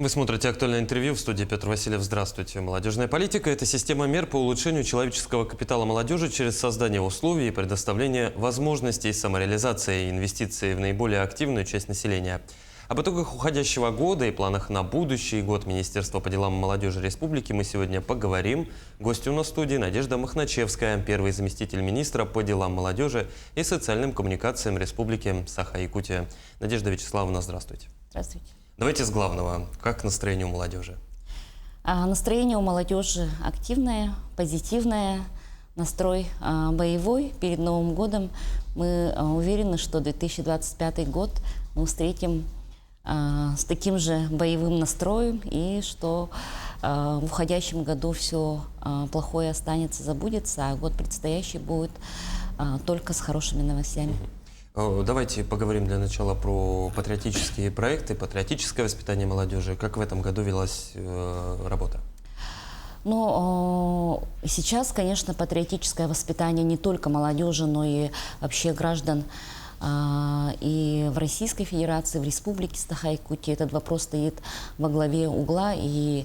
Вы смотрите «Актуальное интервью», в студии Петр Васильев. Здравствуйте. Молодежная политика – это система мер по улучшению человеческого капитала молодежи через создание условий и предоставление возможностей самореализации и инвестиций в наиболее активную часть населения. Об итогах уходящего года и планах на будущий год Министерства по делам молодежи Республики мы сегодня поговорим. Гостью у нас в студии Надежда Махначевская, первый заместитель министра по делам молодежи и социальным коммуникациям Республики Саха-Якутия. Надежда Вячеславовна, здравствуйте. Здравствуйте. Давайте с главного. Как настроение у молодежи? Настроение у молодежи активное, позитивное, настрой боевой. Перед Новым годом мы уверены, что 2025 год мы встретим с таким же боевым настроем и что в уходящем году все плохое останется, забудется, а год предстоящий будет только с хорошими новостями. Давайте поговорим для начала про патриотические проекты, патриотическое воспитание молодежи. Как в этом году велась работа? Ну, сейчас, конечно, патриотическое воспитание не только молодежи, но и вообще граждан и в Российской Федерации, в Республике Саха-Якутия. Этот вопрос стоит во главе угла, и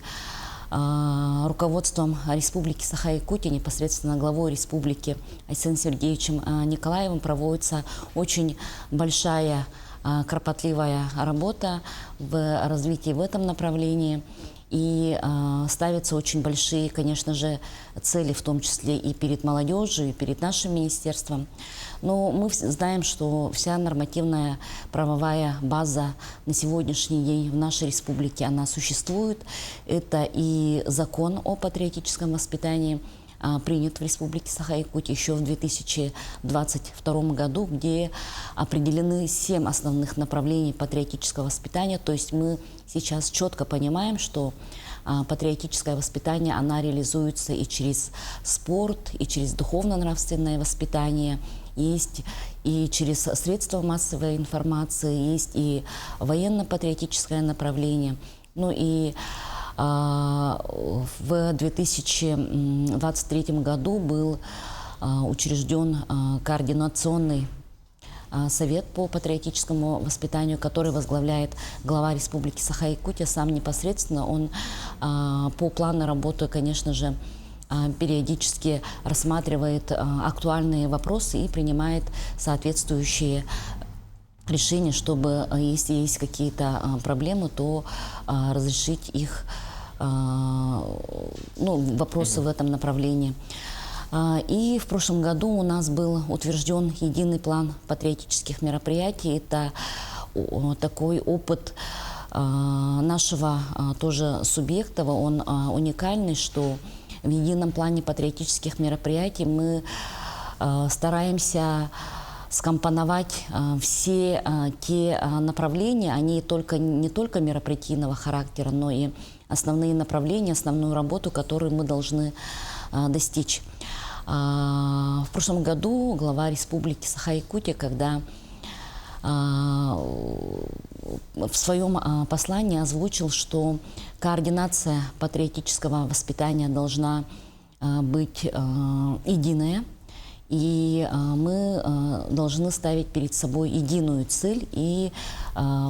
руководством Республики Саха-Якутия, непосредственно главой республики Айсеном Сергеевичем Николаевым проводится очень большая, кропотливая работа в развитии в этом направлении. И ставятся очень большие, конечно же, цели, в том числе и перед молодежью, и перед нашим министерством. Но мы знаем, что вся нормативная правовая база на сегодняшний день в нашей республике, она существует. Это и закон о патриотическом воспитании, принят в Республике Саха-Якутия еще в 2022 году, где определены 7 основных направлений патриотического воспитания. То есть мы сейчас четко понимаем, что патриотическое воспитание, она реализуется и через спорт, и через духовно-нравственное воспитание, есть и через средства массовой информации, есть и военно-патриотическое направление. Ну и в 2023 году был учрежден координационный совет по патриотическому воспитанию, который возглавляет глава Республики Саха-Якутия, сам непосредственно. Он по плану работы, конечно же, периодически рассматривает актуальные вопросы и принимает соответствующие решения, чтобы, если есть какие-то проблемы, то разрешить их, вопросы в этом направлении. И в прошлом году у нас был утвержден единый план патриотических мероприятий. Это такой опыт нашего тоже субъекта, он уникальный, что в едином плане патриотических мероприятий мы стараемся скомпоновать все те направления, они не только мероприятийного характера, но и основные направления, основную работу, которую мы должны достичь. В прошлом году глава Республики Саха-Якутия, когда в своем послании озвучил, что координация патриотического воспитания должна быть единая, и мы должны ставить перед собой единую цель, и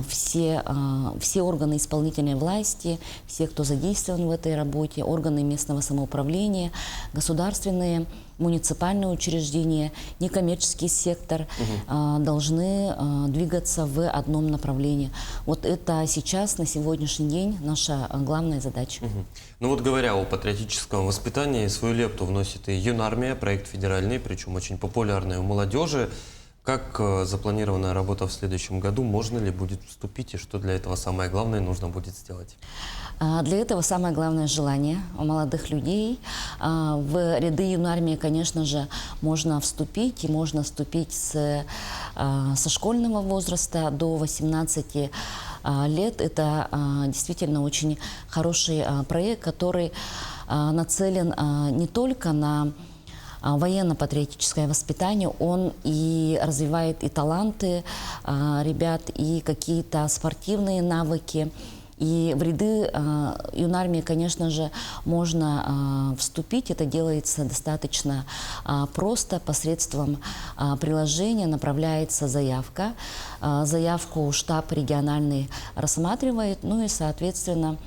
все органы исполнительной власти, все, кто задействован в этой работе, органы местного самоуправления, государственные, муниципальные учреждения, некоммерческий сектор должны двигаться в одном направлении. Вот это сейчас, на сегодняшний день, наша главная задача. Ну вот говоря о патриотическом воспитании, свою лепту вносит и Юнармия, проект федеральный, причем очень популярный у молодежи. Как запланирована работа в следующем году? Можно ли будет вступить и что для этого самое главное нужно будет сделать? Для этого самое главное желание у молодых людей. В ряды Юнармии, конечно же, можно вступить, и можно вступить со школьного возраста до 18 лет. Это действительно очень хороший проект, который нацелен не только на военно-патриотическое воспитание, он и развивает и таланты ребят, и какие-то спортивные навыки, И в ряды юнармии, конечно же, можно вступить. Это делается достаточно просто. Посредством приложения направляется заявка. Заявку штаб региональный рассматривает, ну и, соответственно,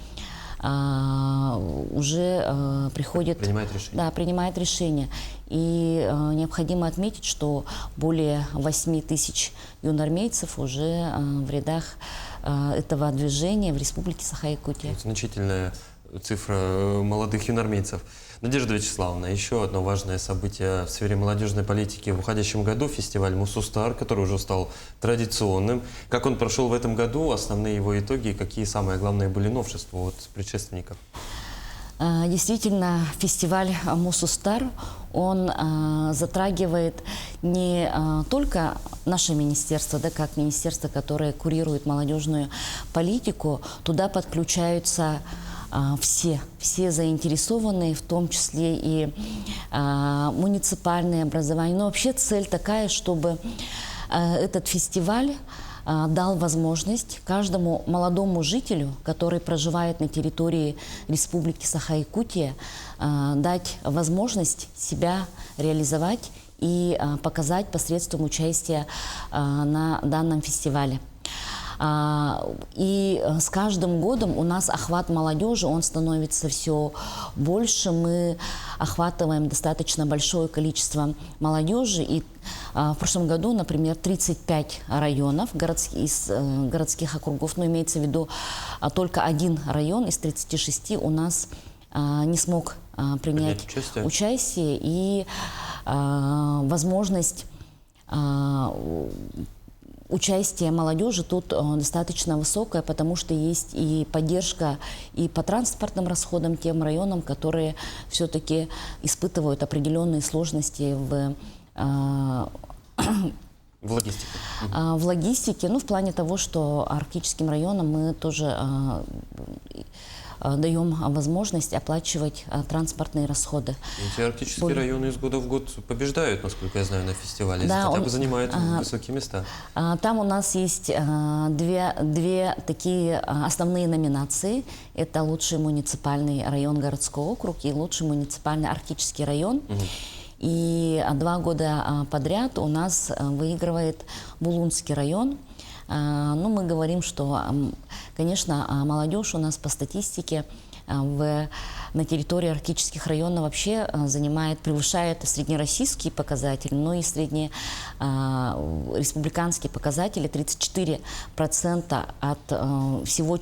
уже приходит... Принимает решение. Да, принимает решение. И необходимо отметить, что более 8 тысяч юнармейцев уже в рядах этого движения в Республике Саха-Якутия. Значительная цифра молодых юнармейцев. Надежда Вячеславовна, еще одно важное событие в сфере молодежной политики в уходящем году – фестиваль «Мусустар», который уже стал традиционным. Как он прошел в этом году, основные его итоги и какие самые главные были новшества от предшественников? Действительно, фестиваль «Мусустар», он затрагивает не только наше министерство, да, как министерство, которое курирует молодежную политику, туда подключаются все заинтересованные, в том числе и муниципальное образование. Но вообще цель такая, чтобы этот фестиваль дал возможность каждому молодому жителю, который проживает на территории Республики Саха-Якутия, дать возможность себя реализовать и показать посредством участия на данном фестивале. И с каждым годом у нас охват молодежи, он становится все больше. Мы охватываем достаточно большое количество молодежи. И в прошлом году, например, 35 районов из городских округов, но имеется в виду только один район из 36 у нас не смог принять участие. И возможность участие молодежи тут достаточно высокое, потому что есть и поддержка и по транспортным расходам тем районам, которые все-таки испытывают определенные сложности в логистике. В логистике, ну, в плане того, что арктическим районам мы тоже даем возможность оплачивать транспортные расходы. Эти арктические районы из года в год побеждают, насколько я знаю, на фестивале, да, хотя бы занимают высокие места. Там у нас есть две такие основные номинации. Это лучший муниципальный район городской округ и лучший муниципальный арктический район. И 2 года подряд у нас выигрывает Булунский район. Ну, мы говорим, что, конечно, молодежь у нас по статистике на территории арктических районов вообще превышает среднероссийские показатели, но и среднереспубликанские показатели. 34% от всей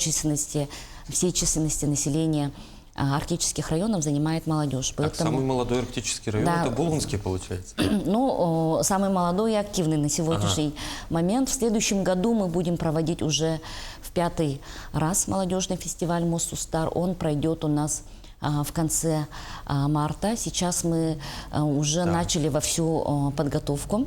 численности населения арктических районов занимает молодежь. Поэтому... Самый молодой арктический район, да, это Булунский, получается? Ну, самый молодой и активный на сегодняшний момент. В следующем году мы будем проводить уже в 5-й раз молодежный фестиваль «Мусустар». Он пройдет у нас в конце марта. Сейчас мы уже начали вовсю подготовку.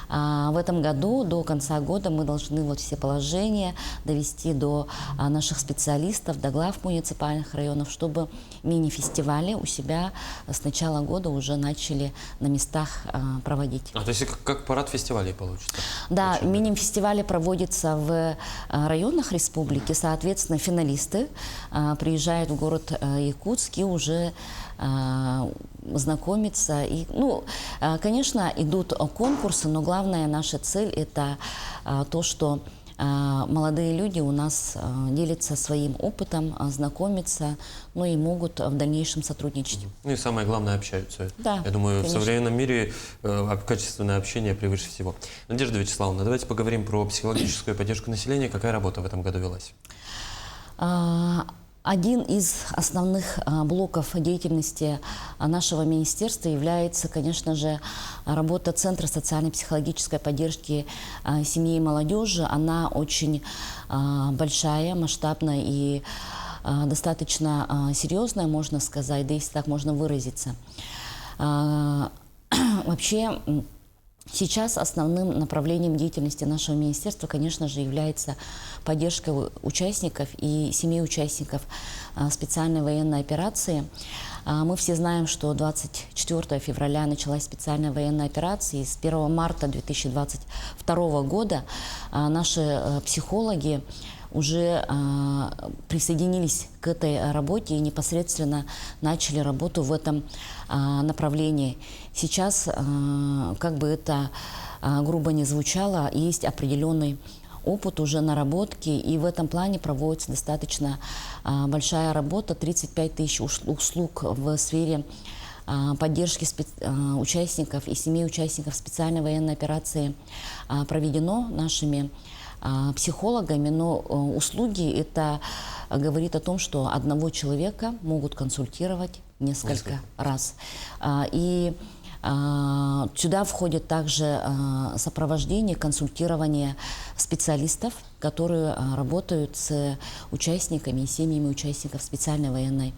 В этом году, до конца года, мы должны все положения довести до наших специалистов, до глав муниципальных районов, чтобы мини-фестивали у себя с начала года уже начали на местах проводить. То есть как парад фестивалей получится? Да, мини-фестивали проводятся в районах республики, соответственно, финалисты приезжают в город Якутск и уже знакомиться. И, конечно, идут конкурсы, но главная наша цель – это то, что молодые люди у нас делятся своим опытом, знакомятся, и могут в дальнейшем сотрудничать. Ну и самое главное, общаются. Да, я думаю, конечно. В современном мире качественное общение превыше всего. Надежда Вячеславовна, давайте поговорим про психологическую поддержку населения. Какая работа в этом году велась? Один из основных блоков деятельности нашего министерства является, конечно же, работа Центра социально-психологической поддержки семьи и молодежи. Она очень большая, масштабная и достаточно серьезная, можно сказать, да, если так можно выразиться. Вообще, сейчас основным направлением деятельности нашего министерства, конечно же, является поддержка участников и семей участников специальной военной операции. Мы все знаем, что 24 февраля началась специальная военная операция, и с 1 марта 2022 года наши психологи уже присоединились к этой работе и непосредственно начали работу в этом направлении. Сейчас, как бы это грубо не звучало, есть определенный опыт, уже наработки, и в этом плане проводится достаточно большая работа. 35 тысяч услуг в сфере поддержки участников и семей участников специальной военной операции проведено нашими психологами, но услуги это говорит о том, что одного человека могут консультировать несколько раз. И сюда входит также сопровождение, консультирование специалистов, которые работают с участниками и семьями участников специальной военной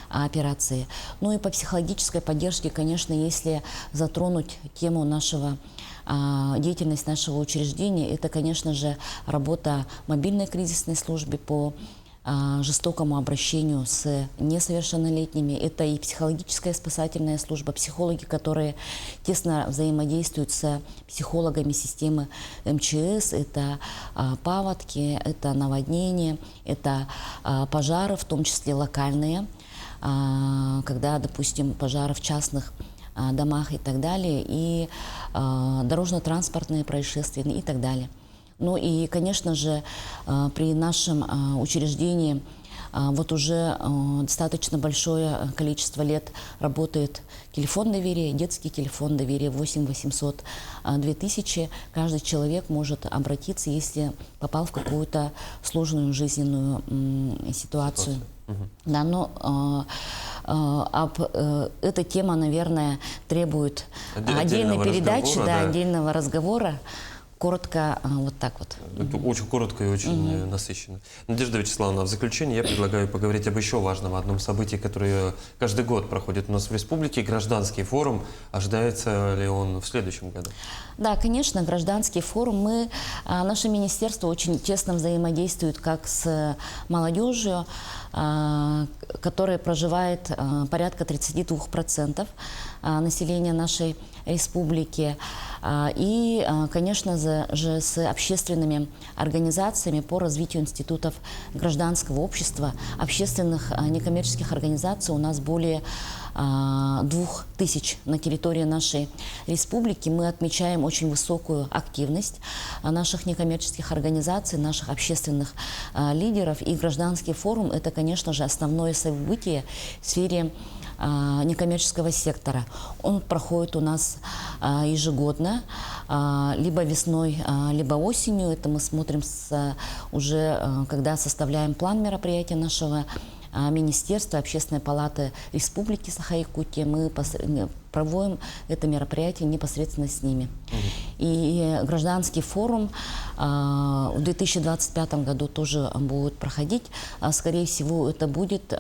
операции. Ну и по психологической поддержке, конечно, если затронуть тему деятельность нашего учреждения, это, конечно же, работа мобильной кризисной службы по жестокому обращению с несовершеннолетними. Это и психологическая спасательная служба, психологи, которые тесно взаимодействуют с психологами системы МЧС. Это паводки, это наводнения, это пожары, в том числе локальные, когда, допустим, пожары в частных домах и так далее, и дорожно-транспортные происшествия и так далее. Ну и, конечно же, при нашем учреждении вот уже достаточно большое количество лет работает телефон доверия, детский телефон доверия 8 800 2000. Каждый человек может обратиться, если попал в какую-то сложную жизненную ситуацию. Да, но эта тема, наверное, требует отдельной передачи, да, отдельного разговора. Коротко, вот так вот. Это очень коротко и очень насыщенно. Надежда Вячеславовна, в заключение я предлагаю поговорить об еще важном одном событии, которое каждый год проходит у нас в республике. Гражданский форум. Ожидается ли он в следующем году? Да, конечно, гражданский форум. Наше министерство очень тесно взаимодействует как с молодежью, которая проживает порядка 32% населения нашей республики. И, конечно же, с общественными организациями по развитию институтов гражданского общества, общественных некоммерческих организаций у нас более 2000 на территории нашей республики. Мы отмечаем очень высокую активность наших некоммерческих организаций, наших общественных лидеров. И гражданский форум – это, конечно же, основное событие в сфере некоммерческого сектора. Он проходит у нас ежегодно, либо весной, либо осенью. Это мы смотрим уже, когда составляем план мероприятия нашего Министерства, Общественной палаты Республики Саха-Якутия. Мы проводим это мероприятие непосредственно с ними. И гражданский форум в 2025 году тоже будет проходить. Скорее всего, это будет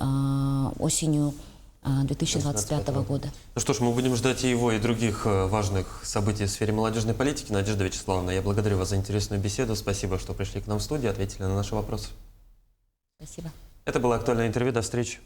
осенью 2025 года. Ну что ж, мы будем ждать и его, и других важных событий в сфере молодежной политики. Надежда Вячеславовна, я благодарю вас за интересную беседу. Спасибо, что пришли к нам в студию, ответили на наши вопросы. Спасибо. Это было актуальное интервью. До встречи.